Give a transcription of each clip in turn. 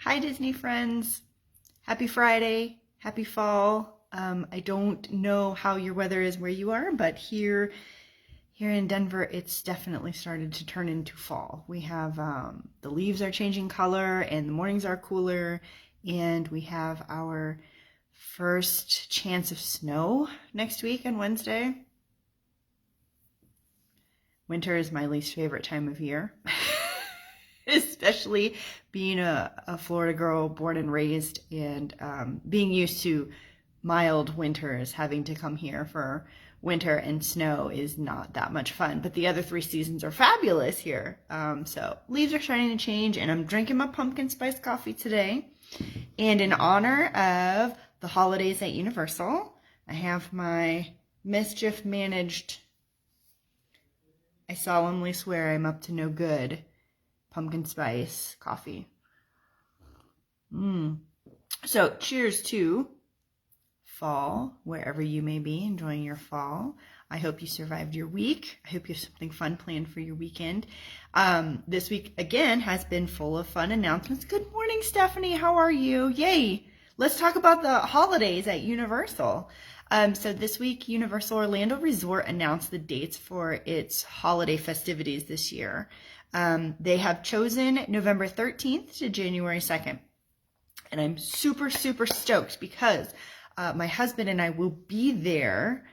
Hi Disney friends. Happy Friday. Happy fall. I don't know how your weather is where you are, but here in Denver, it's definitely started to turn into fall. We have the leaves are changing color and the mornings are cooler, and we have our first chance of snow next week on Wednesday. Winter is my least favorite time of year. Especially being a Florida girl born and raised, and being used to mild winters, having to come here for winter and snow is not that much fun. But the other three seasons are fabulous here. So leaves are starting to change, and I'm drinking my pumpkin spice coffee today. And in honor of the holidays at Universal, I have my mischief managed, I solemnly swear I'm up to no good, pumpkin spice coffee. So cheers to fall, wherever you may be enjoying your fall. I hope you survived your week. I hope you have something fun planned for your weekend. This week, again, has been full of fun announcements. Good morning, Stephanie. How are you? Yay. Let's talk about the holidays at Universal. So this week, Universal Orlando Resort announced the dates for its holiday festivities this year. They have chosen November 13th to January 2nd. And I'm super, super stoked because my husband and I will be there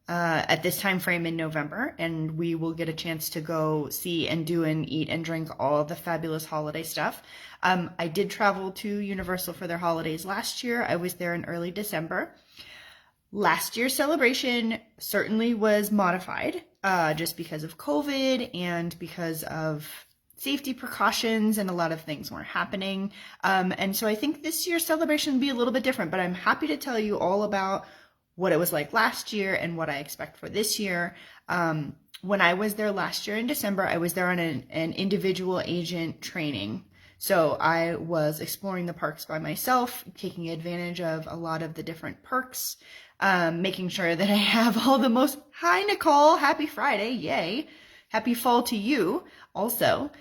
at this time frame in November, and we will get a chance to go see and do and eat and drink all the fabulous holiday stuff. I did travel to Universal for their holidays last year. I was there in early December. Last year's celebration certainly was modified just because of COVID and because of safety precautions, and a lot of things weren't happening. And so I think this year's celebration will be a little bit different, but I'm happy to tell you all about what it was like last year and what I expect for this year. When I was there last year in December, I was there on an individual agent training. So I was exploring the parks by myself, taking advantage of a lot of the different perks, making sure that I have all the most, hi Nicole, happy Friday, yay. Happy fall to you also.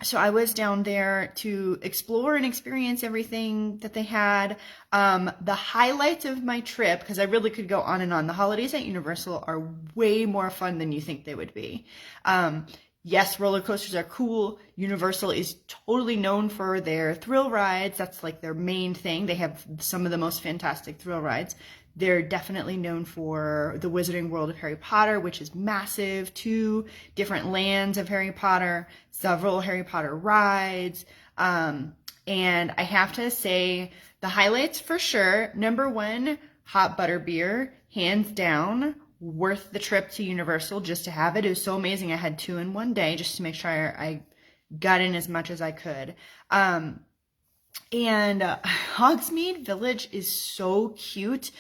So I was down there to explore and experience everything that they had. The highlights of my trip, because I really could go on and on, the holidays at Universal are way more fun than you think they would be. Yes, roller coasters are cool. Universal is totally known for their thrill rides. That's like their main thing. They have some of the most fantastic thrill rides. They're definitely known for the Wizarding World of Harry Potter, which is massive, 2 different lands of Harry Potter, several Harry Potter rides. And I have to say the highlights for sure. Number 1, hot butterbeer, hands down, worth the trip to Universal just to have it. It was so amazing. I had 2 in one day just to make sure I got in as much as I could. And Hogsmeade Village is so cute,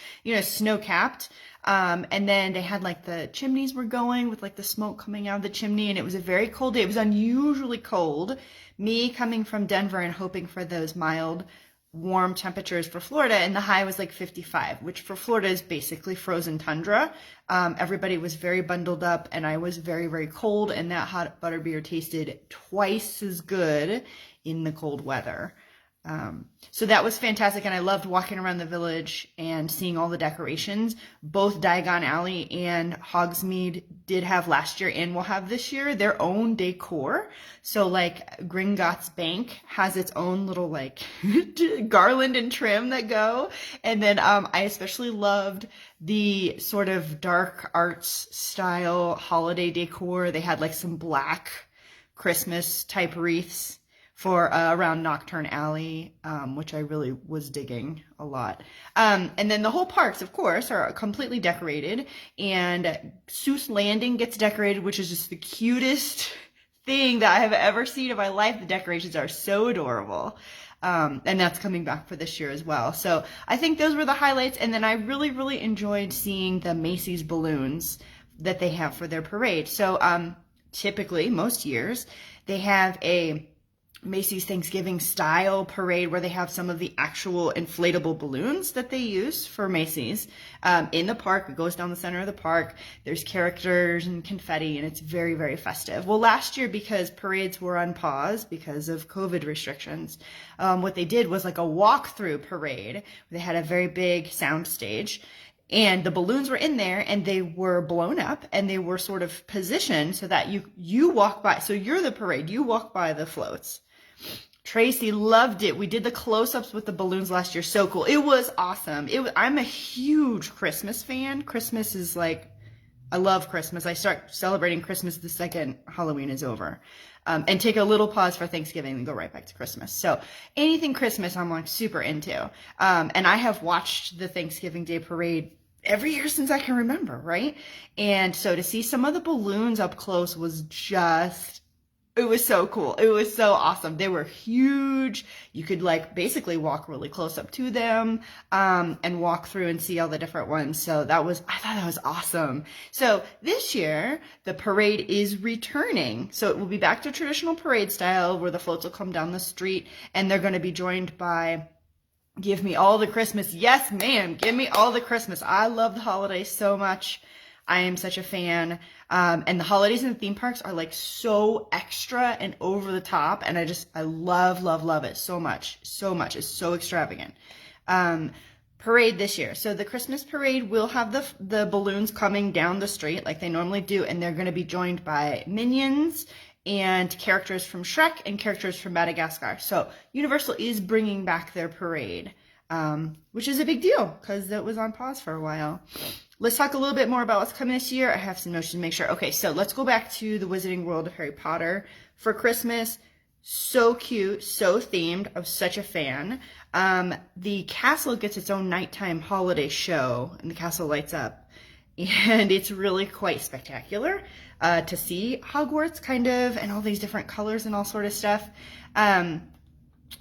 snow-capped. And then they had like the chimneys were going with like the smoke coming out of the chimney, and it was a very cold day. It was unusually cold. Me coming from Denver and hoping for those mild, warm temperatures for Florida, and the high was like 55, which for Florida is basically frozen tundra. Everybody was very bundled up, and I was very, very cold, and that hot butterbeer tasted twice as good in the cold weather. So that was fantastic, and I loved walking around the village and seeing all the decorations. Both Diagon Alley and Hogsmeade did have last year and will have this year their own decor. So like Gringotts Bank has its own little like garland and trim that go. And then I especially loved the sort of dark arts style holiday decor. They had like some black Christmas type wreaths for around Nocturne Alley, which I really was digging a lot. And then the whole parks, of course, are completely decorated, and Seuss Landing gets decorated, which is just the cutest thing that I have ever seen in my life. The decorations are so adorable. And that's coming back for this year as well. So I think those were the highlights. And then I really, really enjoyed seeing the Macy's balloons that they have for their parade. So typically, most years, they have a Macy's Thanksgiving style parade where they have some of the actual inflatable balloons that they use for Macy's in the park. It goes down the center of the park. There's characters and confetti, and it's very, very festive. Well, last year, because parades were on pause because of COVID restrictions, what they did was like a walk-through parade. They had a very big sound stage. And the balloons were in there and they were blown up and they were sort of positioned so that you walk by. So you're the parade. You walk by the floats. Tracy loved it. We did the close-ups with the balloons last year. So cool. It was awesome. I'm a huge Christmas fan. Christmas is like, I love Christmas. I start celebrating Christmas the second Halloween is over. And take a little pause for Thanksgiving and go right back to Christmas. So anything Christmas I'm like super into. And I have watched the Thanksgiving Day parade every year since I can remember, right? And so to see some of the balloons up close was just, it was so cool. It was so awesome. They were huge. You could like basically walk really close up to them, and walk through and see all the different ones. So I thought that was awesome. So this year, the parade is returning. So it will be back to traditional parade style where the floats will come down the street and they're going to be joined by Give Me All the Christmas. Yes, ma'am. Give me all the Christmas. I love the holidays so much. I am such a fan. And the holidays in the theme parks are like so extra and over the top. And I love, love, love it so much. So much. It's so extravagant. Parade this year. So the Christmas parade will have the balloons coming down the street like they normally do. And they're going to be joined by minions and characters from Shrek and characters from Madagascar. So Universal is bringing back their parade, which is a big deal because it was on pause for a while. Let's talk a little bit more about what's coming this year. I have some notes to make sure. Okay, so let's go back to the Wizarding World of Harry Potter for Christmas. So cute, so themed. I'm such a fan. The castle gets its own nighttime holiday show, and the castle lights up. And it's really quite spectacular to see Hogwarts, kind of, and all these different colors and all sort of stuff.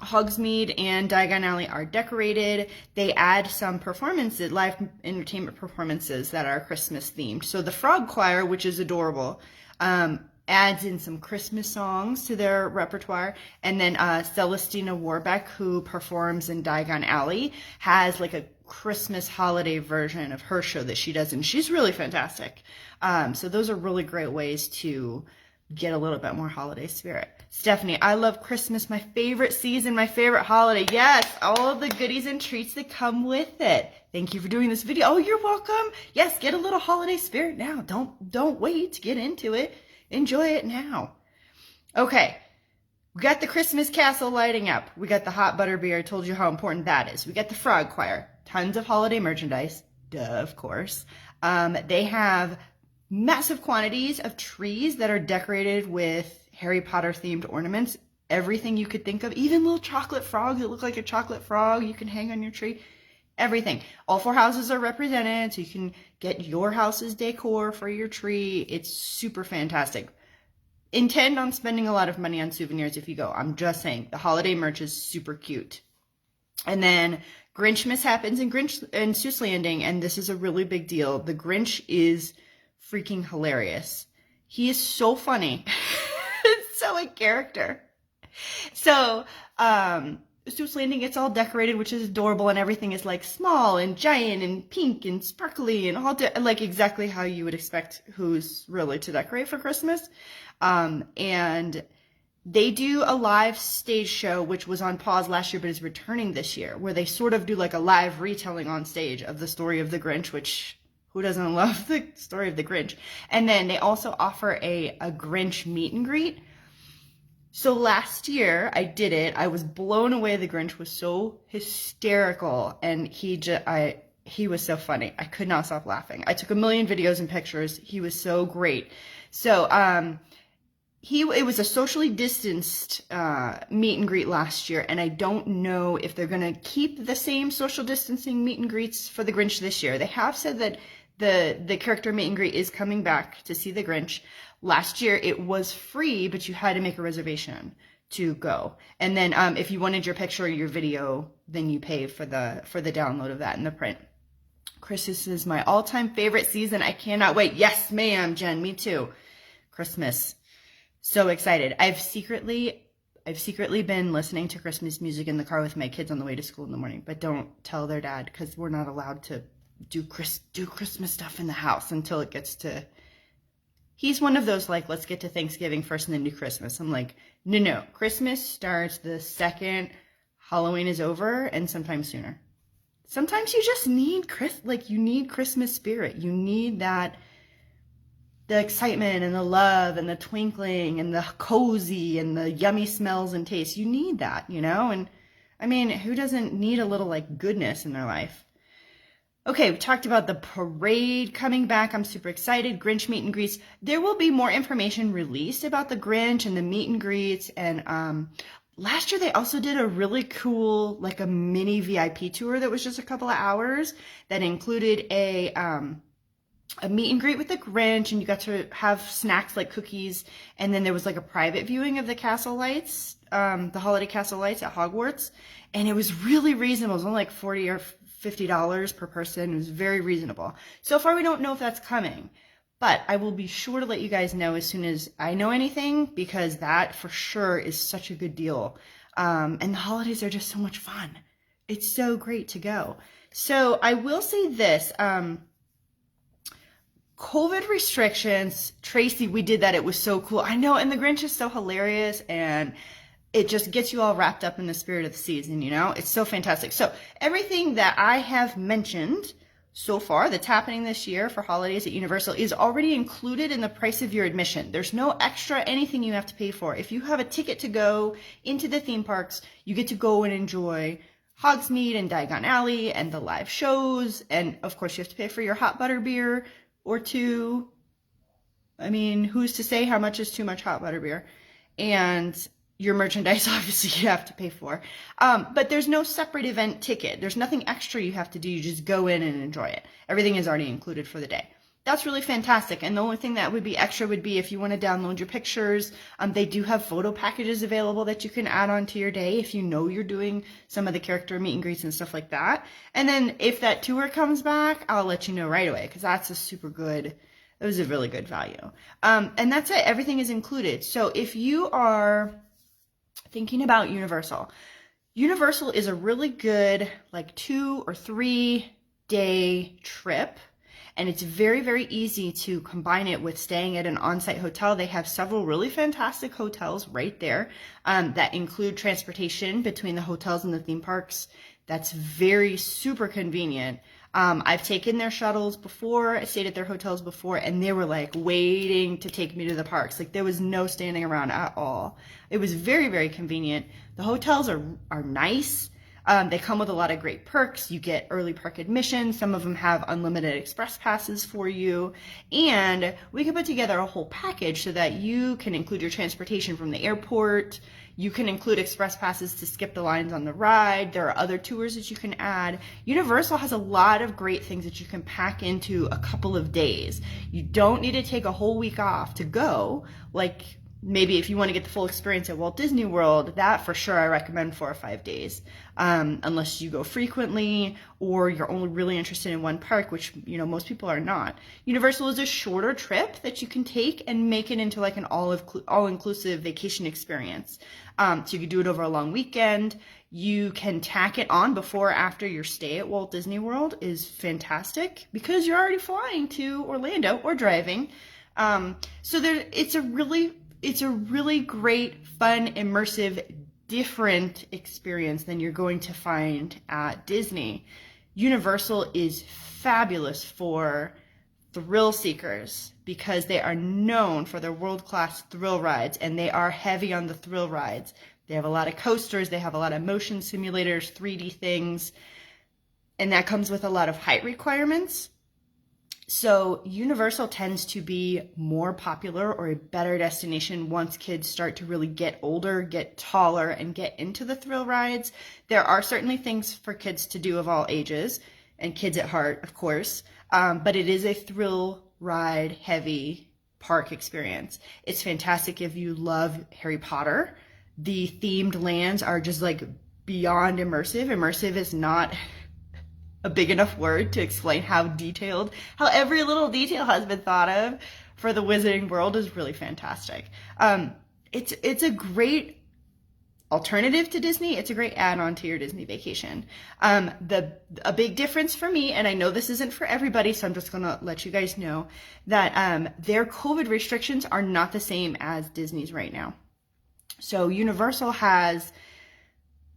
Hogsmeade and Diagon Alley are decorated. They add some performances, live entertainment performances that are Christmas themed. So the Frog Choir, which is adorable, adds in some Christmas songs to their repertoire. And then Celestina Warbeck, who performs in Diagon Alley, has like a Christmas holiday version of her show that she does, and she's really fantastic. So those are really great ways to get a little bit more holiday spirit. Stephanie, I love Christmas, my favorite season, my favorite holiday. Yes, all of the goodies and treats that come with it. Thank you for doing this video. Oh, you're welcome. Yes, get a little holiday spirit now. Don't wait to get into it. Enjoy it now. Okay, we got the Christmas castle lighting up. We got the hot butter beer. I told you how important that is. We got the Frog Choir. Tons of holiday merchandise. Duh, of course. They have massive quantities of trees that are decorated with Harry Potter themed ornaments. Everything you could think of, even little chocolate frogs that look like a chocolate frog you can hang on your tree. Everything. All 4 houses are represented, so you can get your house's decor for your tree. It's super fantastic. Intend on spending a lot of money on souvenirs if you go. I'm just saying, the holiday merch is super cute. And then Grinchmas happens in Seuss Landing, and this is a really big deal. The Grinch is freaking hilarious. He is so funny. It's so a character. So, Seuss Landing gets all decorated, which is adorable, and everything is like small and giant and pink and sparkly and all like exactly how you would expect who's really to decorate for Christmas. And they do a live stage show, which was on pause last year but is returning this year, where they sort of do like a live retelling on stage of the story of the Grinch, which who doesn't love the story of the Grinch? And then they also offer a Grinch meet and greet. So last year I did it. I was blown away. The Grinch was so hysterical, and he was so funny. I could not stop laughing. I took a million videos and pictures. He was so great. So it was a socially distanced meet and greet last year, and I don't know if they're going to keep the same social distancing meet and greets for the Grinch this year. They have said that the character meet and greet is coming back to see the Grinch. Last year it was free, but you had to make a reservation to go. And then if you wanted your picture or your video, then you pay for the download of that in the print. Christmas is my all-time favorite season. I cannot wait. Yes, ma'am, Jen, me too. Christmas. So excited. I've secretly I've secretly been listening to Christmas music in the car with my kids on the way to school in the morning, but don't tell their dad because we're not allowed to do Christmas stuff in the house until it gets to. He's one of those like, let's get to Thanksgiving first and then do Christmas. I'm like, no. Christmas starts the second Halloween is over and sometimes sooner. Sometimes you just need you need Christmas spirit. You need that, the excitement and the love and the twinkling and the cozy and the yummy smells and tastes. You need that, And I mean, who doesn't need a little like goodness in their life? Okay, we talked about the parade coming back. I'm super excited. Grinch meet and greets. There will be more information released about the Grinch and the meet and greets. And last year they also did a really cool, like a mini VIP tour that was just a couple of hours that included a meet and greet with the Grinch, and you got to have snacks like cookies, and then there was like a private viewing of the castle lights, the holiday castle lights at Hogwarts, and it was really reasonable. It was only like $40 or $50 per person. It was very reasonable. So far, we don't know if that's coming, but I will be sure to let you guys know as soon as I know anything, because that for sure is such a good deal. And the holidays are just so much fun. It's so great to go. So I will say this, COVID restrictions, Tracy, we did that. It was so cool. I know. And the Grinch is so hilarious, and it just gets you all wrapped up in the spirit of the season, It's so fantastic. So everything that I have mentioned so far that's happening this year for holidays at Universal is already included in the price of your admission. There's no extra anything you have to pay for. If you have a ticket to go into the theme parks, you get to go and enjoy Hogsmeade and Diagon Alley and the live shows. And of course, you have to pay for your hot butter beer or two. I mean, who's to say how much is too much hot butter beer? And your merchandise, obviously, you have to pay for. But there's no separate event ticket. There's nothing extra you have to do. You just go in and enjoy it. Everything is already included for the day. That's really fantastic. And the only thing that would be extra would be if you want to download your pictures. They do have photo packages available that you can add on to your day if you know you're doing some of the character meet and greets and stuff like that. And then if that tour comes back, I'll let you know right away, because that's a super good, it was a really good value. And that's it. Everything is included. So if you are thinking about Universal is a really good like 2 or 3 day trip. And it's very, very easy to combine it with staying at an on-site hotel. They have several really fantastic hotels right there that include transportation between the hotels and the theme parks. That's very super convenient. I've taken their shuttles before, I stayed at their hotels before, and they were like waiting to take me to the parks. Like there was no standing around at all. It was very, very convenient. The hotels are nice. They come with a lot of great perks. You get early park admission. Some of them have unlimited express passes for you. And we can put together a whole package so that you can include your transportation from the airport. You can include express passes to skip the lines on the ride. There are other tours that you can add. Universal has a lot of great things that you can pack into a couple of days. You don't need to take a whole week off to go. Like maybe if you want to get the full experience at Walt Disney World, that for sure I recommend 4 or 5 days. Unless you go frequently or you're only really interested in one park, which, most people are not. Universal is a shorter trip that you can take and make it into like an all-inclusive vacation experience. So you can do it over a long weekend. You can tack it on before or after your stay at Walt Disney World is fantastic because you're already flying to Orlando or driving. So it's a really great, fun, immersive, different experience than you're going to find at Disney. Universal is fabulous for thrill seekers because they are known for their world-class thrill rides, and they are heavy on the thrill rides. They have a lot of coasters, they have a lot of motion simulators, 3D things, and that comes with a lot of height requirements. So Universal tends to be more popular or a better destination once kids start to really get older, get taller, and get into the thrill rides. There are certainly things for kids to do of all ages, and kids at heart, of course, but it is a thrill ride heavy park experience. It's fantastic if you love Harry Potter. The themed lands are just like beyond immersive. Immersive is not a big enough word to explain how every little detail has been thought of for the Wizarding World is really fantastic. It's a great alternative to Disney. It's a great add-on to your Disney vacation. A big difference for me, and I know this isn't for everybody, so I'm just gonna let you guys know that their COVID restrictions are not the same as Disney's right now. So Universal has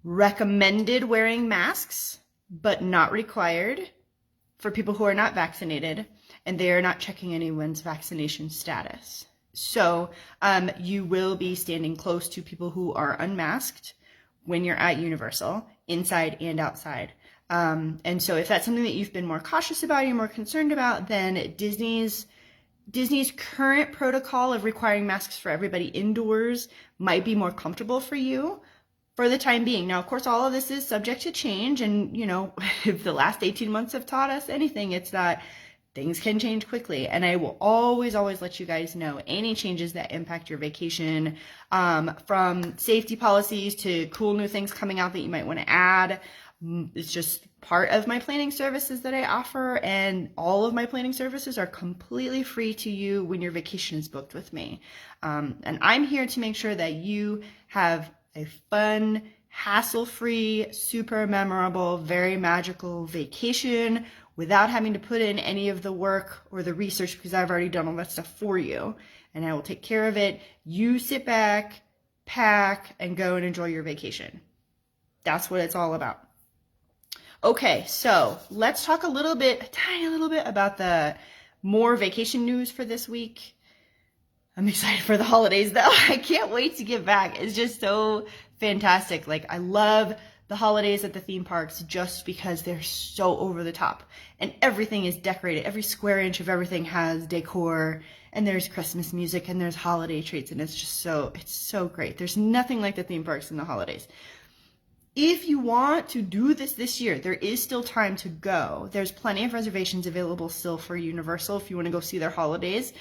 recommended wearing masks, but not required for people who are not vaccinated, and they are not checking anyone's vaccination status. So you will be standing close to people who are unmasked when you're at Universal, inside and outside. And so if that's something that you've been more cautious about, you're more concerned about, then Disney's current protocol of requiring masks for everybody indoors might be more comfortable for you for the time being. Now, of course, all of this is subject to change. And, you know, if the last 18 months have taught us anything, it's that things can change quickly. And I will always let you guys know any changes that impact your vacation, from safety policies to cool new things coming out that you might want to add. It's just part of my planning services that I offer, and all of my planning services are completely free to you when your vacation is booked with me. And I'm here to make sure that you have a fun, hassle-free, super memorable, very magical vacation without having to put in any of the work or the research, because I've already done all that stuff for you, and I will take care of it. You sit back, pack, and go and enjoy your vacation. That's what it's all about. Okay, so let's talk a tiny little bit about the more vacation news for this week. I'm excited for the holidays though. I can't wait to get back. It's just so fantastic. Like, I love the holidays at the theme parks just because they're so over the top, and everything is decorated. Every square inch of everything has decor, and there's Christmas music, and there's holiday treats, and it's so great. There's nothing like the theme parks in the holidays. If you want to do this year, there is still time to go. There's plenty of reservations available still for Universal if you want to go see their holidays.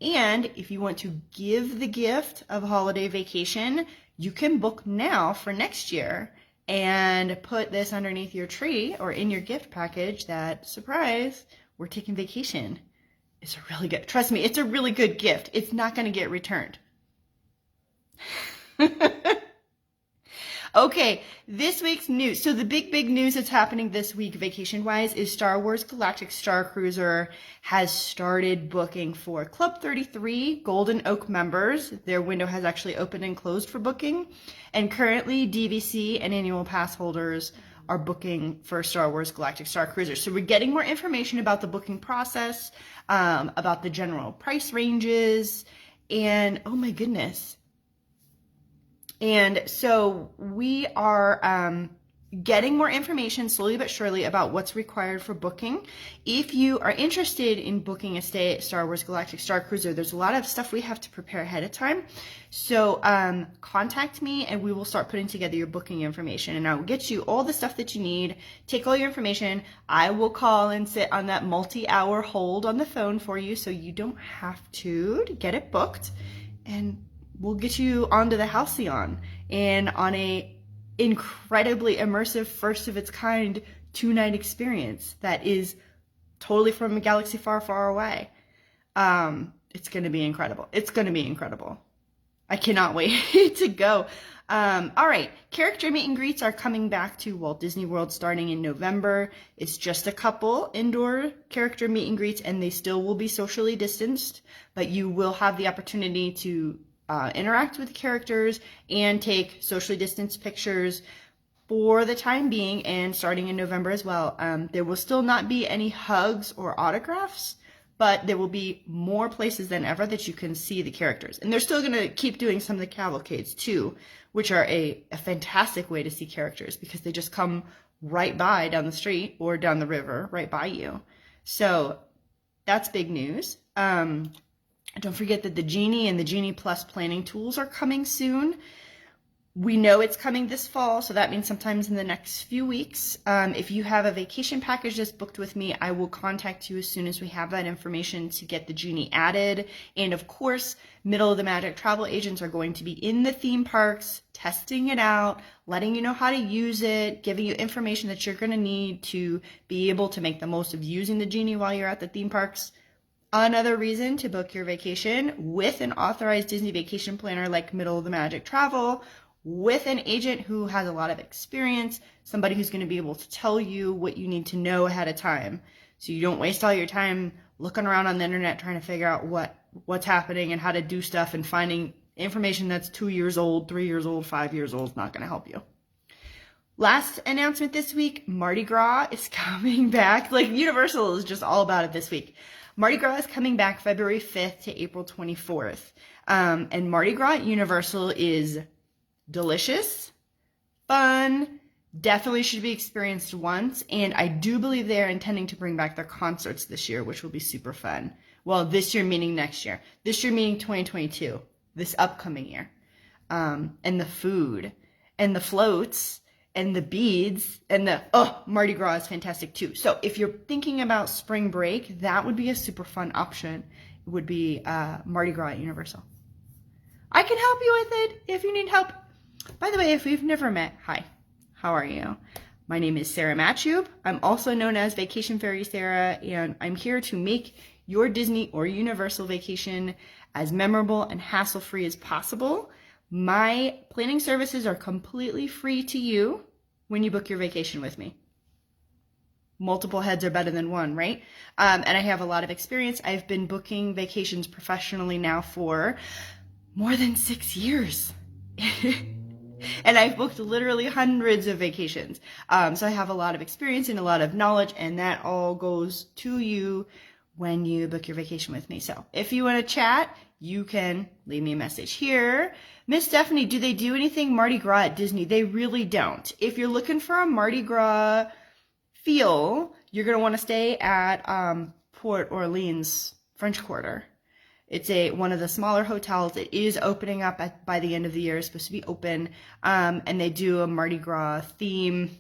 And if you want to give the gift of holiday vacation, you can book now for next year and put this underneath your tree or in your gift package that, surprise, we're taking vacation. It's trust me, it's a really good gift. It's not going to get returned. Okay, this week's news. So the big news that's happening this week vacation-wise is Star Wars Galactic Star Cruiser has started booking for Club 33 Golden Oak members. Their window has actually opened and closed for booking. And currently, DVC and annual pass holders are booking for Star Wars Galactic Star Cruiser. So we're getting more information about the booking process, about the general price ranges, and oh my goodness. And so we are getting more information slowly but surely about what's required for booking. If you are interested in booking a stay at Star Wars Galactic Star Cruiser, there's a lot of stuff we have to prepare ahead of time. So contact me and we will start putting together your booking information, and I will get you all the stuff that you need, take all your information. I will call and sit on that multi-hour hold on the phone for you so you don't have to get it booked, and we'll get you onto the Halcyon and on a incredibly immersive, first of its kind 2-night experience that is totally from a galaxy far away. It's going to be incredible. I cannot wait to go. All right, character meet and greets are coming back to Walt Disney World starting in November. It's just a couple indoor character meet and greets, and they still will be socially distanced, but you will have the opportunity to interact with the characters and take socially distanced pictures for the time being, and starting in November as well. There will still not be any hugs or autographs, but there will be more places than ever that you can see the characters. And they're still going to keep doing some of the cavalcades too, which are a fantastic way to see characters because they just come right by down the street or down the river right by you. So that's big news. Don't forget that the Genie and the Genie Plus planning tools are coming soon. We know it's coming this fall, so that means sometimes in the next few weeks. If you have a vacation package that's booked with me, I will contact you as soon as we have that information to get the Genie added. And of course, Middle of the Magic travel agents are going to be in the theme parks, testing it out, letting you know how to use it, giving you information that you're going to need to be able to make the most of using the Genie while you're at the theme parks. Another reason to book your vacation with an authorized Disney vacation planner like Middle of the Magic Travel with an agent who has a lot of experience, somebody who's going to be able to tell you what you need to know ahead of time, so you don't waste all your time looking around on the internet trying to figure out what's happening and how to do stuff, and finding information that's 2 years old, 3 years old, 5 years old is not going to help you. Last announcement this week, Mardi Gras is coming back. Like, Universal is just all about it this week. Mardi Gras is coming back February 5th to April 24th. And Mardi Gras at Universal is delicious, fun, definitely should be experienced once. And I do believe they're intending to bring back their concerts this year, which will be super fun. Well, this year meaning next year. This year meaning 2022, this upcoming year. And the food and the floats and the beads and Mardi Gras is fantastic too. So if you're thinking about spring break, that would be a super fun option. It would be Mardi Gras at Universal. I can help you with it if you need help. By the way, if we've never met, hi, how are you? My name is Sara Mahjoub. I'm also known as Vacation Fairy Sara, and I'm here to make your Disney or Universal vacation as memorable and hassle-free as possible. My planning services are completely free to you when you book your vacation with me. Multiple heads are better than one, right? And I have a lot of experience. I've been booking vacations professionally now for more than 6 years. And I've booked literally hundreds of vacations. So I have a lot of experience and a lot of knowledge, and that all goes to you when you book your vacation with me. So if you want to chat, you can leave me a message here. Miss Stephanie, do they do anything Mardi Gras at Disney? They really don't. If you're looking for a Mardi Gras feel, you're going to want to stay at Port Orleans French Quarter. It's one of the smaller hotels. It is opening up by the end of the year. It's supposed to be open. And they do a Mardi Gras theme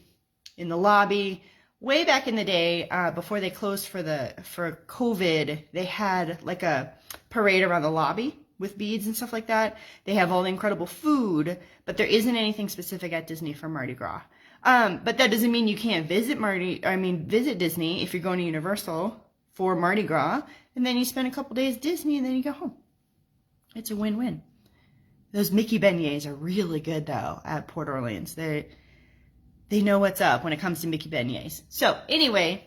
in the lobby. Way back in the day, before they closed for COVID, they had like a parade around the lobby with beads and stuff like that. They have all the incredible food, but there isn't anything specific at Disney for Mardi Gras. But that doesn't mean you can't visit Disney if you're going to Universal for Mardi Gras, and then you spend a couple days at Disney and then you go home. It's a win-win. Those Mickey beignets are really good though at Port Orleans. They know what's up when it comes to Mickey beignets. So anyway,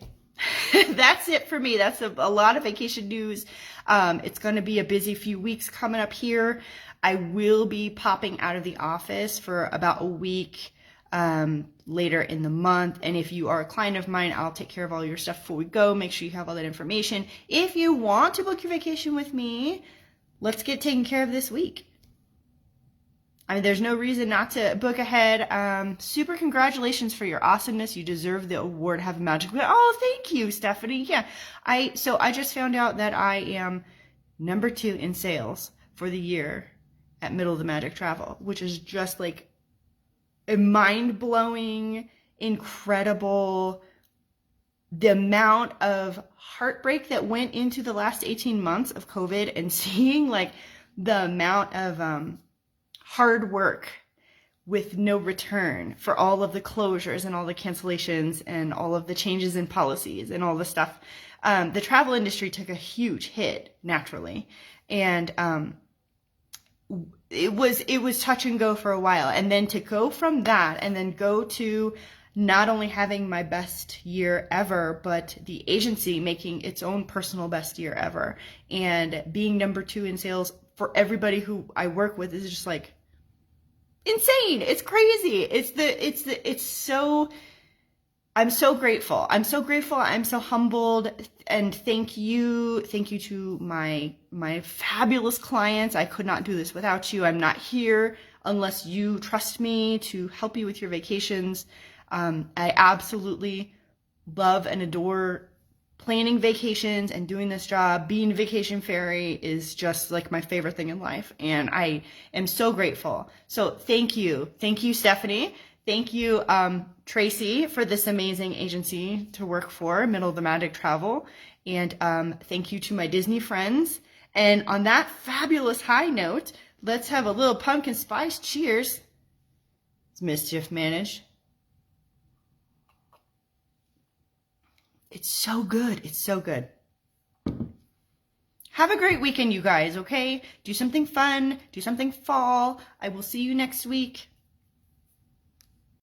that's it for me. That's a lot of vacation news. It's going to be a busy few weeks coming up here. I will be popping out of the office for about a week later in the month. And if you are a client of mine, I'll take care of all your stuff before we go. Make sure you have all that information. If you want to book your vacation with me, let's get taken care of this week. I mean, there's no reason not to book ahead. Super congratulations for your awesomeness. You deserve the award. Have a magic. Oh, thank you, Stephanie. Yeah. So I just found out that I am number 2 in sales for the year at Middle of the Magic Travel, which is just like a mind-blowing, incredible, the amount of heartbreak that went into the last 18 months of COVID, and seeing like the amount of hard work with no return for all of the closures and all the cancellations and all of the changes in policies and all the stuff. The travel industry took a huge hit naturally. And it was touch and go for a while. And then to go from that and then go to not only having my best year ever, but the agency making its own personal best year ever, and being number 2 in sales for everybody who I work with is just like insane. It's crazy. I'm so grateful. I'm so humbled, and thank you to my fabulous clients. I could not do this without you. I'm not here unless you trust me to help you with your vacations. I absolutely love and adore planning vacations and doing this job. Being Vacation Fairy is just like my favorite thing in life, and I am so grateful. So thank you, Stephanie. Thank you, Tracy, for this amazing agency to work for, Middle of the Magic Travel. And thank you to my Disney friends. And on that fabulous high note, let's have a little pumpkin spice cheers. It's mischief managed. It's so good. It's so good. Have a great weekend, you guys, okay? Do something fun. Do something fall. I will see you next week.